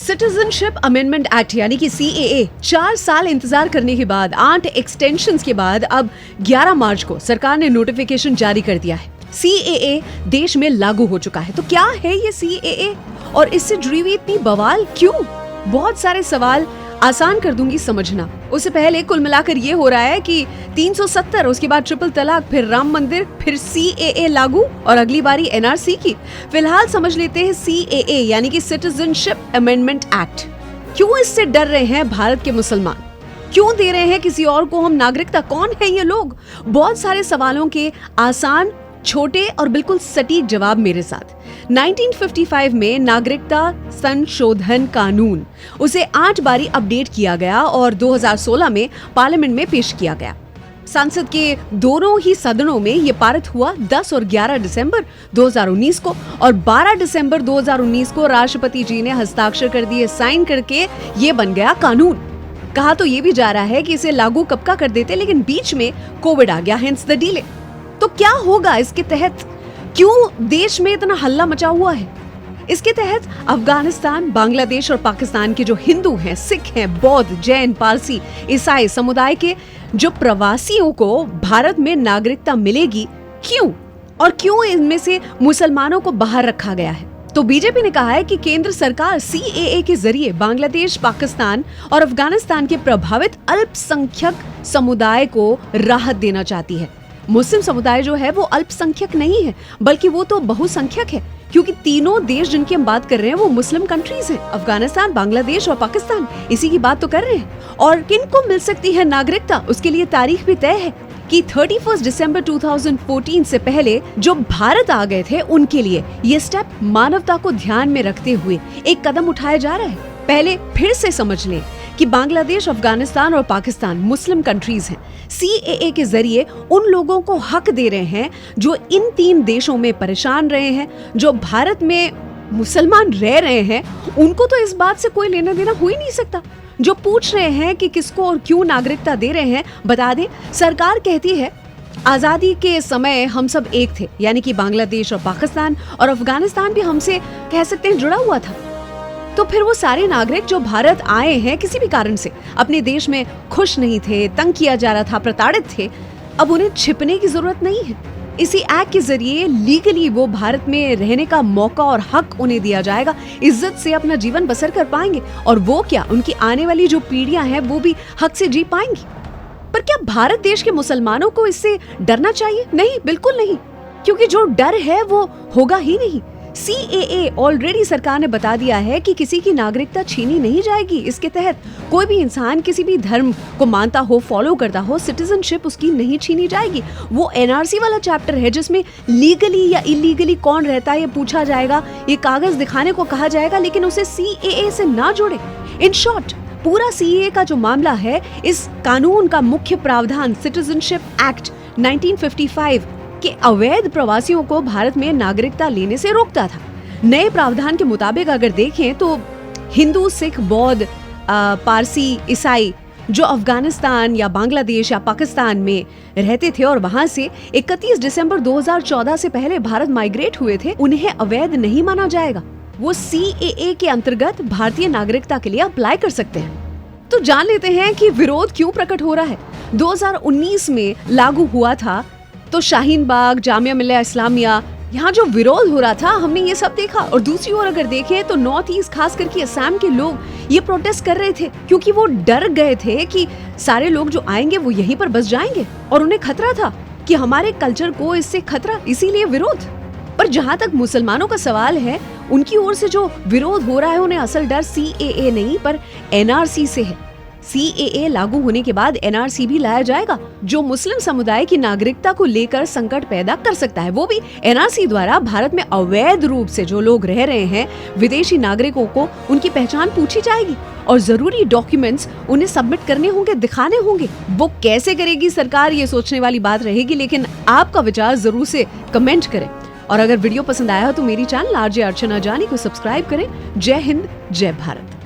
Citizenship amendment act यानी कि CAA 4 साल इंतजार करने के बाद 8 एक्सटेंशंस के बाद अब 11 मार्च को सरकार ने नोटिफिकेशन जारी कर दिया है। CAA देश में लागू हो चुका है। तो क्या है ये CAA और इससे जुड़ी हुई इतनी बवाल क्यों? बहुत सारे सवाल आसान कर दूंगी समझना। उससे पहले कुल मिलाकर ये हो रहा है कि 370, उसके बाद ट्रिपल तलाक, फिर राम मंदिर, फिर CAA लागू और अगली बारी NRC की। फिलहाल समझ लेते हैं CAA यानी कि सिटीजनशिप अमेंडमेंट एक्ट। क्यों इससे डर रहे हैं भारत के मुसलमान? क्यों दे रहे हैं किसी और को हम नागरिकता? कौन है ये लोग? बहुत सारे सवालों के आसान, छोटे और बिल्कुल सटीक जवाब मेरे साथ। 1955 में नागरिकता संशोधन कानून, उसे 8 बारी अपडेट किया गया और 2016 में पार्लियामेंट में पेश किया गया। संसद के दोनों ही सदनों में ये पारित हुआ 10 और 11 दिसंबर 2019 को, और 12 दिसंबर 2019 को राष्ट्रपति जी ने हस्ताक्षर कर दिए, साइन करके ये बन गया कानून। कहा तो ये भी जा रहा है कि इसे लागू कब का कर देते, लेकिन बीच में कोविड आ गया, हेंस द डिले। तो क्या होगा इसके तहत? क्यों देश में इतना हल्ला मचा हुआ है? इसके तहत अफगानिस्तान, बांग्लादेश और पाकिस्तान के जो हिंदू हैं, सिख हैं, बौद्ध, जैन, पारसी, ईसाई समुदाय के जो प्रवासियों को भारत में नागरिकता मिलेगी, क्यों? और क्यों इनमें से मुसलमानों को बाहर रखा गया है? तो बीजेपी ने कहा है कि केंद्र सरकार CAA के जरिए बांग्लादेश, पाकिस्तान और अफगानिस्तान के प्रभावित अल्पसंख्यक समुदाय को राहत देना चाहती है। मुस्लिम समुदाय जो है वो अल्पसंख्यक नहीं है, बल्कि वो तो बहुसंख्यक है, क्योंकि तीनों देश जिनकी हम बात कर रहे हैं वो मुस्लिम कंट्रीज हैं। अफगानिस्तान, बांग्लादेश और पाकिस्तान, इसी की बात तो कर रहे हैं। और किनको मिल सकती है नागरिकता? उसके लिए तारीख भी तय है कि 31 दिसंबर 2014 से पहले जो भारत आ गए थे उनके लिए ये स्टेप मानवता को ध्यान में रखते हुए एक कदम उठाया जा रहा है। पहले फिर से समझ लें कि बांग्लादेश, अफगानिस्तान और पाकिस्तान मुस्लिम कंट्रीज हैं। CAA के जरिए उन लोगों को हक दे रहे हैं जो इन 3 देशों में परेशान रहे हैं, जो भारत में मुसलमान रह रहे हैं। उनको तो इस बात से कोई लेना देना हो ही नहीं सकता। जो पूछ रहे हैं कि किसको और क्यों नागरिकता दे रहे हैं, बता दें, सरकार कहती है आजादी के समय हम सब एक थे, यानी कि बांग्लादेश और पाकिस्तान और अफगानिस्तान भी हमसे कह सकते हैं जुड़ा हुआ था। तो फिर वो सारे नागरिक जो भारत आए हैं किसी भी कारण से, अपने देश में खुश नहीं थे, तंग किया जा रहा था, प्रताड़ित थे, अब उन्हें छिपने की जरूरत नहीं है। इसी एक्ट के जरिए लीगली वो भारत में रहने का मौका और हक उन्हें दिया जाएगा। इज्जत से अपना जीवन बसर कर पाएंगे, और वो क्या, उनकी आने वाली जो पीढ़ियां हैं वो भी हक से जी पाएंगी। पर क्या भारत देश के मुसलमानों को इससे डरना चाहिए? नहीं, बिल्कुल नहीं, क्योंकि जो डर है वो होगा ही नहीं। CAA ऑलरेडी सरकार ने बता दिया है कि किसी की नागरिकता छीनी नहीं जाएगी। इसके तहत कोई भी इंसान किसी भी धर्म को मानता हो, फॉलो करता हो, सिटीजनशिप उसकी नहीं छीनी जाएगी। वो NRC वाला चैप्टर है जिसमें लीगली या इलीगली कौन रहता है ये पूछा जाएगा, ये कागज दिखाने को कहा जाएगा, लेकिन उसे CAA से ना जोड़े। इन शॉर्ट, पूरा CAA का जो मामला है, इस कानून का मुख्य प्रावधान सिटीजनशिप एक्ट 1955 कि अवैध प्रवासियों को भारत में नागरिकता लेने से रोकता था। नए प्रावधान के मुताबिक अगर देखें तो हिंदू, सिख, बौद्ध, पारसी, ईसाई जो अफगानिस्तान या बांग्लादेश या पाकिस्तान में रहते थे और वहां से 31 दिसंबर 2014 से पहले भारत माइग्रेट हुए थे, उन्हें अवैध नहीं माना जाएगा। वो CAA के अंतर्गत भारतीय नागरिकता के लिए अप्लाई कर सकते हैं। तो जान लेते हैं कि विरोध क्यों प्रकट हो रहा है। 2019 में लागू हुआ था तो शाहीन बाग, जामिया मिल्लिया इस्लामिया, यहाँ जो विरोध हो रहा था हमने ये सब देखा। और दूसरी ओर अगर देखें तो नॉर्थ ईस्ट, खास करके असम के लोग ये प्रोटेस्ट कर रहे थे, क्योंकि वो डर गए थे कि सारे लोग जो आएंगे वो यहीं पर बस जाएंगे, और उन्हें खतरा था कि हमारे कल्चर को इससे खतरा, इसीलिए विरोध। पर जहाँ तक मुसलमानों का सवाल है, उनकी ओर से जो विरोध हो रहा है, उन्हें असल डर CAA नहीं पर NRC से है। CAA लागू होने के बाद NRC भी लाया जाएगा, जो मुस्लिम समुदाय की नागरिकता को लेकर संकट पैदा कर सकता है। वो भी NRC द्वारा भारत में अवैध रूप से जो लोग रह रहे हैं, विदेशी नागरिकों को उनकी पहचान पूछी जाएगी और जरूरी डॉक्यूमेंट्स उन्हें सबमिट करने होंगे, दिखाने होंगे। वो कैसे करेगी सरकार, ये सोचने वाली बात रहेगी, लेकिन आपका विचार जरूर से कमेंट करें। और अगर वीडियो पसंद आया हो तो मेरी चैनल RJ अर्चना जानी को सब्सक्राइब करें। जय हिंद, जय भारत।